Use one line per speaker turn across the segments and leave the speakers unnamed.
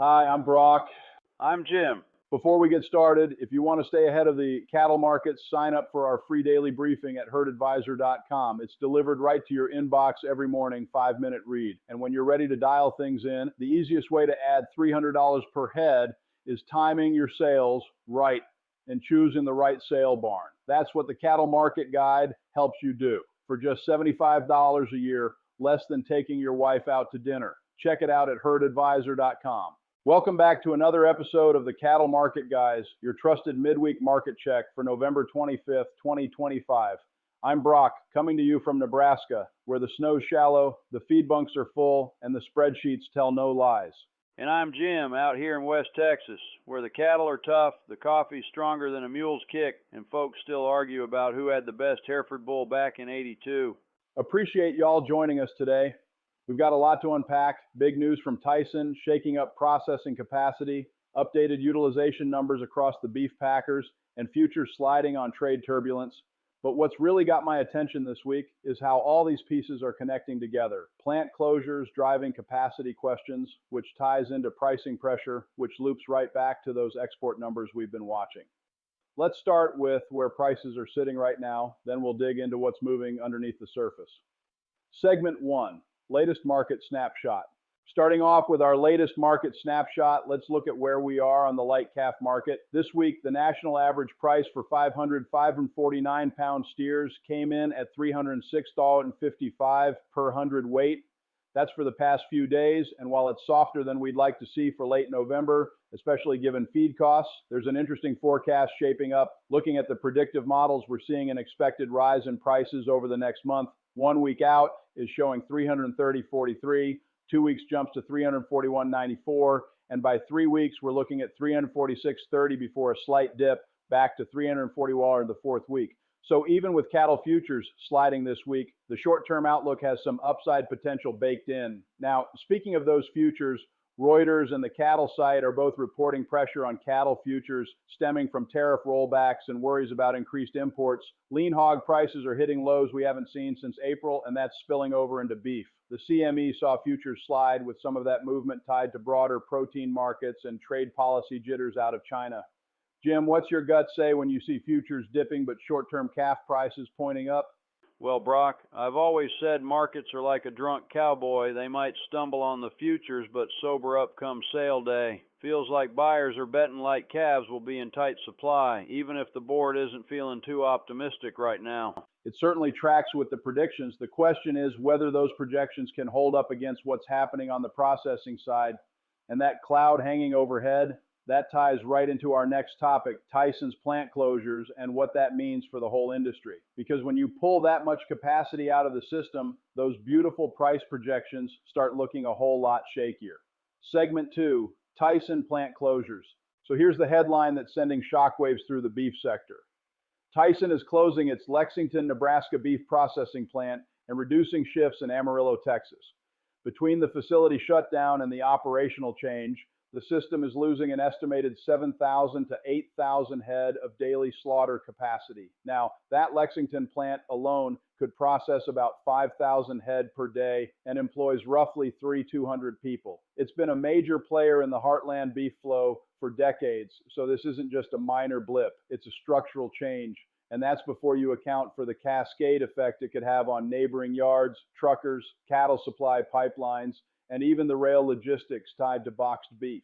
Hi, I'm Brock.
I'm Jim.
Before we get started, if you want to stay ahead of the cattle markets, sign up for our free daily briefing at herdadvisor.com. It's delivered right to your inbox every morning, 5-minute read. And when you're ready to dial things in, the easiest way to add $300 per head is timing your sales right and choosing the right sale barn. That's what the Cattle Market Guide helps you do. For just $75 a year, less than taking your wife out to dinner. Check it out at herdadvisor.com. Welcome back to another episode of the Cattle Market Guys, your trusted midweek market check for November 25th, 2025. I'm Brock, coming to you from Nebraska, where the snow's shallow, the feed bunks are full, and the spreadsheets tell no lies.
And I'm Jim, out here in West Texas, where the cattle are tough, the coffee's stronger than a mule's kick, and folks still argue about who had the best Hereford bull back in '82.
Appreciate y'all joining us today. We've got a lot to unpack. Big news from Tyson, shaking up processing capacity, updated utilization numbers across the beef packers, and futures sliding on trade turbulence. But what's really got my attention this week is how all these pieces are connecting together. Plant closures driving capacity questions, which ties into pricing pressure, which loops right back to those export numbers we've been watching. Let's start with where prices are sitting right now, then we'll dig into what's moving underneath the surface. Segment 1. Latest market snapshot. Starting off with our latest market snapshot, let's look at where we are on the light calf market. This week, the national average price for 505 and 49 pound steers came in at $306.55 per hundredweight. That's for the past few days, and while it's softer than we'd like to see for late November, especially given feed costs, there's an interesting forecast shaping up. Looking at the predictive models, we're seeing an expected rise in prices over the next month. 1 week out is showing 330.43, 2 weeks jumps to 341.94, and by 3 weeks we're looking at 346.30 before a slight dip back to 340 in the fourth week. So even with cattle futures sliding this week, the short-term outlook has some upside potential baked in. Now, speaking of those futures, Reuters and the cattle site are both reporting pressure on cattle futures stemming from tariff rollbacks and worries about increased imports. Lean hog prices are hitting lows we haven't seen since April, and that's spilling over into beef. The CME saw futures slide with some of that movement tied to broader protein markets and trade policy jitters out of China. Jim, what's your gut say when you see futures dipping but short-term calf prices pointing up?
Well, Brock, I've always said markets are like a drunk cowboy. They might stumble on the futures, but sober up come sale day. Feels like buyers are betting light calves will be in tight supply, even if the board isn't feeling too optimistic right now.
It certainly tracks with the predictions. The question is whether those projections can hold up against what's happening on the processing side. And that cloud hanging overhead, that ties right into our next topic, Tyson's plant closures and what that means for the whole industry. Because when you pull that much capacity out of the system, those beautiful price projections start looking a whole lot shakier. Segment 2, Tyson plant closures. So here's the headline that's sending shockwaves through the beef sector. Tyson is closing its Lexington, Nebraska beef processing plant and reducing shifts in Amarillo, Texas. Between the facility shutdown and the operational change, the system is losing an estimated 7,000 to 8,000 head of daily slaughter capacity. Now, that Lexington plant alone could process about 5,000 head per day and employs roughly 3,200 people. It's been a major player in the heartland beef flow for decades, so this isn't just a minor blip. It's a structural change, and that's before you account for the cascade effect it could have on neighboring yards, truckers, cattle supply pipelines, and even the rail logistics tied to boxed beef.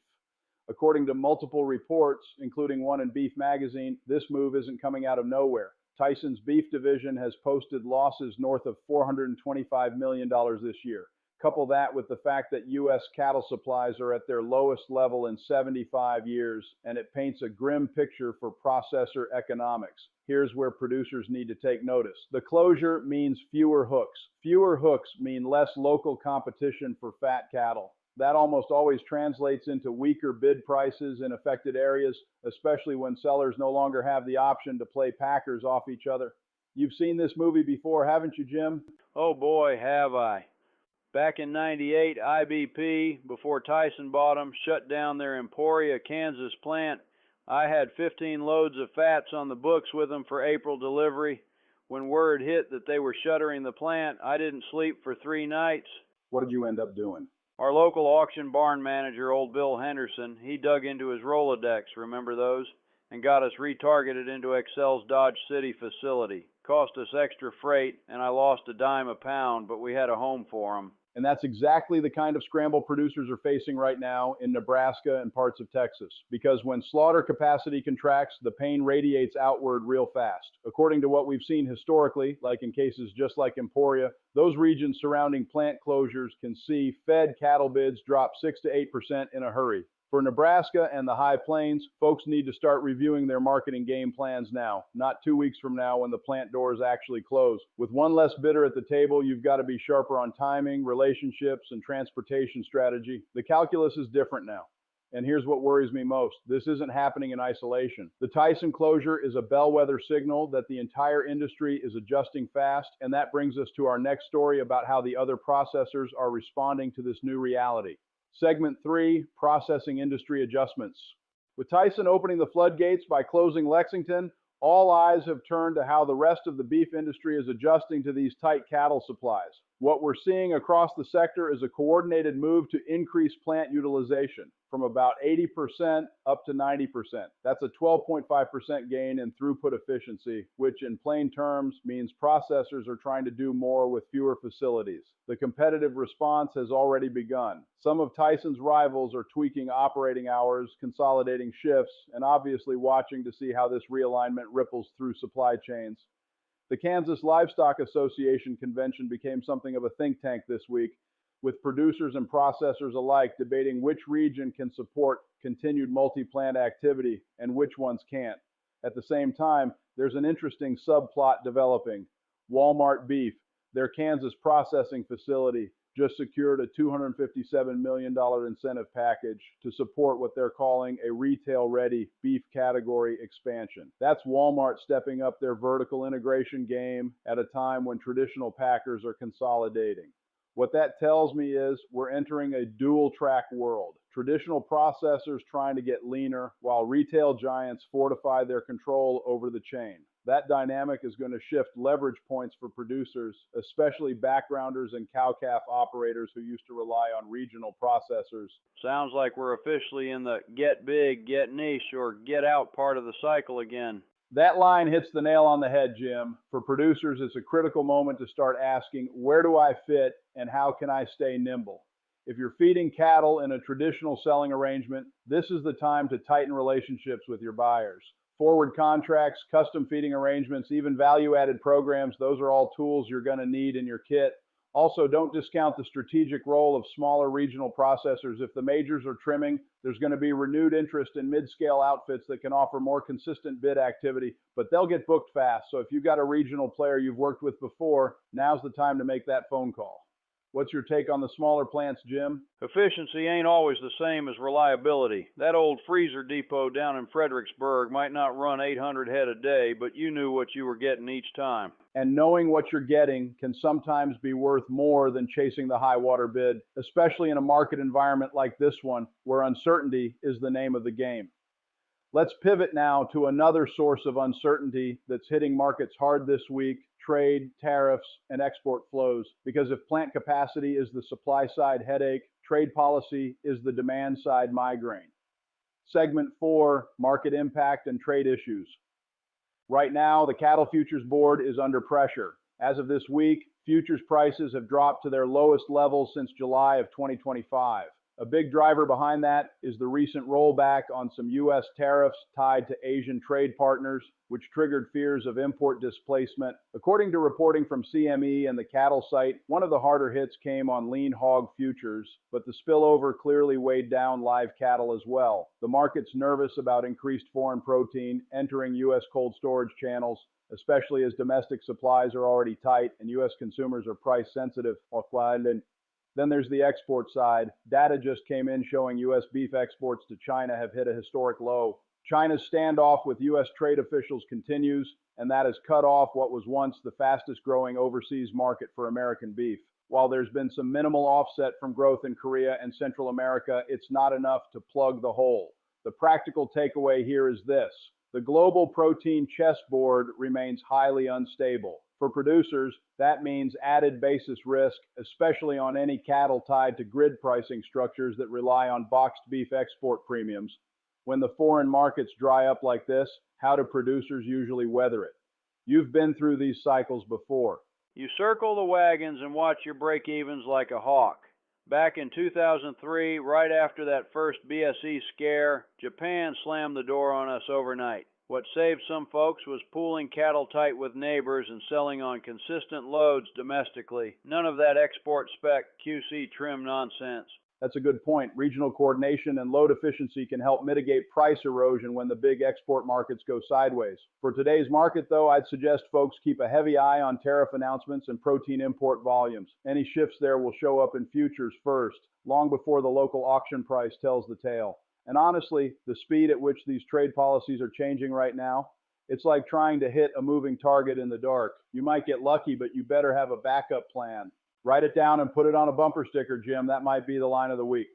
According to multiple reports, including one in Beef Magazine, this move isn't coming out of nowhere. Tyson's beef division has posted losses north of $425 million this year. Couple that with the fact that U.S. cattle supplies are at their lowest level in 75 years, and it paints a grim picture for processor economics. Here's where producers need to take notice. The closure means fewer hooks. Fewer hooks mean less local competition for fat cattle. That almost always translates into weaker bid prices in affected areas, especially when sellers no longer have the option to play packers off each other. You've seen this movie before, haven't you, Jim?
Oh boy, have I. Back in '98, IBP, before Tyson bought them, shut down their Emporia, Kansas plant. I had 15 loads of fats on the books with them for April delivery. When word hit that they were shuttering the plant, I didn't sleep for 3 nights.
What did you end up doing?
Our local auction barn manager, old Bill Henderson, he dug into his Rolodex, remember those? And got us retargeted into Excel's Dodge City facility. Cost us extra freight, and I lost a dime a pound, but we had a home for 'em.
And that's exactly the kind of scramble producers are facing right now in Nebraska and parts of Texas. Because when slaughter capacity contracts, the pain radiates outward real fast. According to what we've seen historically, like in cases just like Emporia, those regions surrounding plant closures can see fed cattle bids drop 6 to 8% in a hurry. For Nebraska and the High Plains, folks need to start reviewing their marketing game plans now, not 2 weeks from now when the plant doors actually close. With one less bidder at the table, you've got to be sharper on timing, relationships, and transportation strategy. The calculus is different now. And here's what worries me most. This isn't happening in isolation. The Tyson closure is a bellwether signal that the entire industry is adjusting fast, and that brings us to our next story about how the other processors are responding to this new reality. Segment 3, Processing Industry Adjustments. With Tyson opening the floodgates by closing Lexington, all eyes have turned to how the rest of the beef industry is adjusting to these tight cattle supplies. What we're seeing across the sector is a coordinated move to increase plant utilization from about 80% up to 90%. That's a 12.5% gain in throughput efficiency, which in plain terms means processors are trying to do more with fewer facilities. The competitive response has already begun. Some of Tyson's rivals are tweaking operating hours, consolidating shifts, and obviously watching to see how this realignment ripples through supply chains. The Kansas Livestock Association convention became something of a think tank this week, with producers and processors alike debating which region can support continued multi-plant activity and which ones can't. At the same time, there's an interesting subplot developing. Walmart Beef, their Kansas processing facility, just secured a $257 million incentive package to support what they're calling a retail-ready beef category expansion. That's Walmart stepping up their vertical integration game at a time when traditional packers are consolidating. What that tells me is we're entering a dual-track world. Traditional processors trying to get leaner, while retail giants fortify their control over the chain. That dynamic is going to shift leverage points for producers, especially backgrounders and cow-calf operators who used to rely on regional processors.
Sounds like we're officially in the get big, get niche, or get out part of the cycle again.
That line hits the nail on the head, Jim. For producers, it's a critical moment to start asking, where do I fit and how can I stay nimble? If you're feeding cattle in a traditional selling arrangement, this is the time to tighten relationships with your buyers. Forward contracts, custom feeding arrangements, even value-added programs, those are all tools you're going to need in your kit. Also, don't discount the strategic role of smaller regional processors. If the majors are trimming, there's going to be renewed interest in mid-scale outfits that can offer more consistent bid activity, but they'll get booked fast. So if you've got a regional player you've worked with before, now's the time to make that phone call. What's your take on the smaller plants, Jim?
Efficiency ain't always the same as reliability. That old freezer depot down in Fredericksburg might not run 800 head a day, but you knew what you were getting each time.
And knowing what you're getting can sometimes be worth more than chasing the high water bid, especially in a market environment like this one, where uncertainty is the name of the game. Let's pivot now to another source of uncertainty that's hitting markets hard this week: trade, tariffs, and export flows. Because if plant capacity is the supply side headache, trade policy is the demand side migraine. Segment 4, Market Impact and Trade Issues. Right now, the Cattle Futures Board is under pressure. As of this week, futures prices have dropped to their lowest level since July of 2025. A big driver behind that is the recent rollback on some U.S. tariffs tied to Asian trade partners, which triggered fears of import displacement. According to reporting from CME and the cattle site, one of the harder hits came on lean hog futures, but the spillover clearly weighed down live cattle as well. The market's nervous about increased foreign protein entering U.S. cold storage channels, especially as domestic supplies are already tight and U.S. consumers are price sensitive. Then there's the export side. Data just came in showing U.S. beef exports to China have hit a historic low. China's standoff with U.S. trade officials continues, and that has cut off what was once the fastest growing overseas market for American beef. While there's been some minimal offset from growth in Korea and Central America, it's not enough to plug the hole. The practical takeaway here is this: the global protein chessboard remains highly unstable. For producers, that means added basis risk, especially on any cattle tied to grid pricing structures that rely on boxed beef export premiums. When the foreign markets dry up like this, how do producers usually weather it? You've been through these cycles before.
You circle the wagons and watch your break-evens like a hawk. Back in 2003, right after that first BSE scare, Japan slammed the door on us overnight. What saved some folks was pooling cattle tight with neighbors and selling on consistent loads domestically. None of that export spec QC trim nonsense.
That's a good point. Regional coordination and load efficiency can help mitigate price erosion when the big export markets go sideways. For today's market, though, I'd suggest folks keep a heavy eye on tariff announcements and protein import volumes. Any shifts there will show up in futures first, long before the local auction price tells the tale. And honestly, the speed at which these trade policies are changing right now, it's like trying to hit a moving target in the dark. You might get lucky, but you better have a backup plan. Write it down and put it on a bumper sticker, Jim. That might be the line of the week.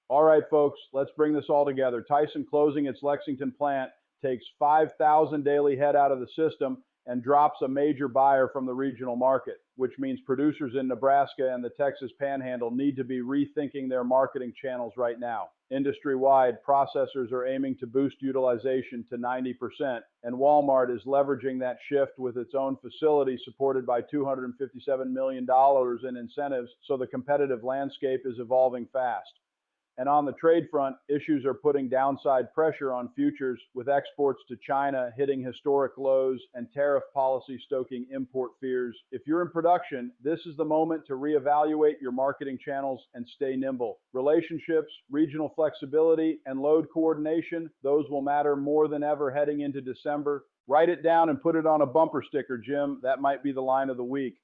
All right, folks, let's bring this all together. Tyson closing its Lexington plant takes 5,000 daily head out of the system and drops a major buyer from the regional market, which means producers in Nebraska and the Texas Panhandle need to be rethinking their marketing channels right now. Industry-wide, processors are aiming to boost utilization to 90%, and Walmart is leveraging that shift with its own facility supported by $257 million in incentives, so the competitive landscape is evolving fast. And on the trade front, issues are putting downside pressure on futures, with exports to China hitting historic lows and tariff policy stoking import fears. If you're in production, this is the moment to reevaluate your marketing channels and stay nimble. Relationships, regional flexibility, and load coordination, those will matter more than ever heading into December. Write it down and put it on a bumper sticker, Jim. That might be the line of the week.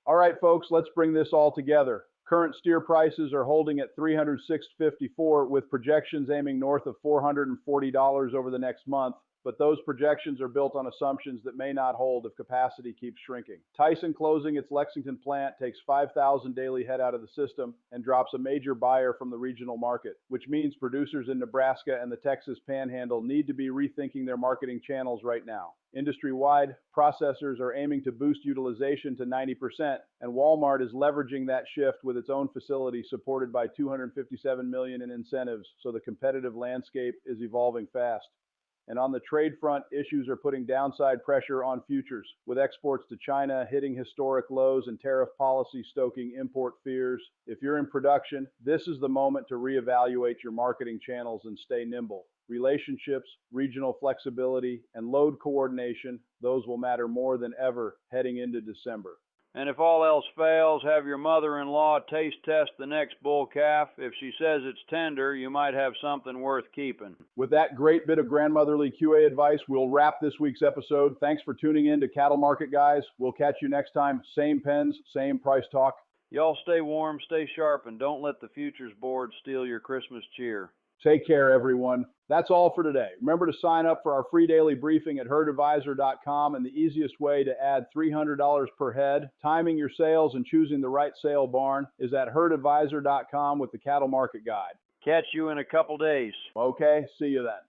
All right, folks, let's bring this all together. Current steer prices are holding at $306.54, with projections aiming north of $440 over the next month, but those projections are built on assumptions that may not hold if capacity keeps shrinking. Tyson closing its Lexington plant takes 5,000 daily head out of the system and drops a major buyer from the regional market, which means producers in Nebraska and the Texas Panhandle need to be rethinking their marketing channels right now. Industry-wide, processors are aiming to boost utilization to 90%, and Walmart is leveraging that shift with its own facility supported by $257 million in incentives, so the competitive landscape is evolving fast. And on the trade front, issues are putting downside pressure on futures, with exports to China hitting historic lows and tariff policy stoking import fears. If you're in production, this is the moment to reevaluate your marketing channels and stay nimble. Relationships, regional flexibility, and load coordination, those will matter more than ever heading into December.
And if all else fails, have your mother-in-law taste test the next bull calf. If she says it's tender, you might have something worth keeping.
With that great bit of grandmotherly QA advice, we'll wrap this week's episode. Thanks for tuning in to Cattle Market Guys. We'll catch you next time. Same pens, same price talk.
Y'all stay warm, stay sharp, and don't let the futures board steal your Christmas cheer.
Take care, everyone. That's all for today. Remember to sign up for our free daily briefing at herdadvisor.com, and the easiest way to add $300 per head, timing your sales and choosing the right sale barn, is at herdadvisor.com with the Cattle Market Guide.
Catch you in a couple days.
Okay, see you then.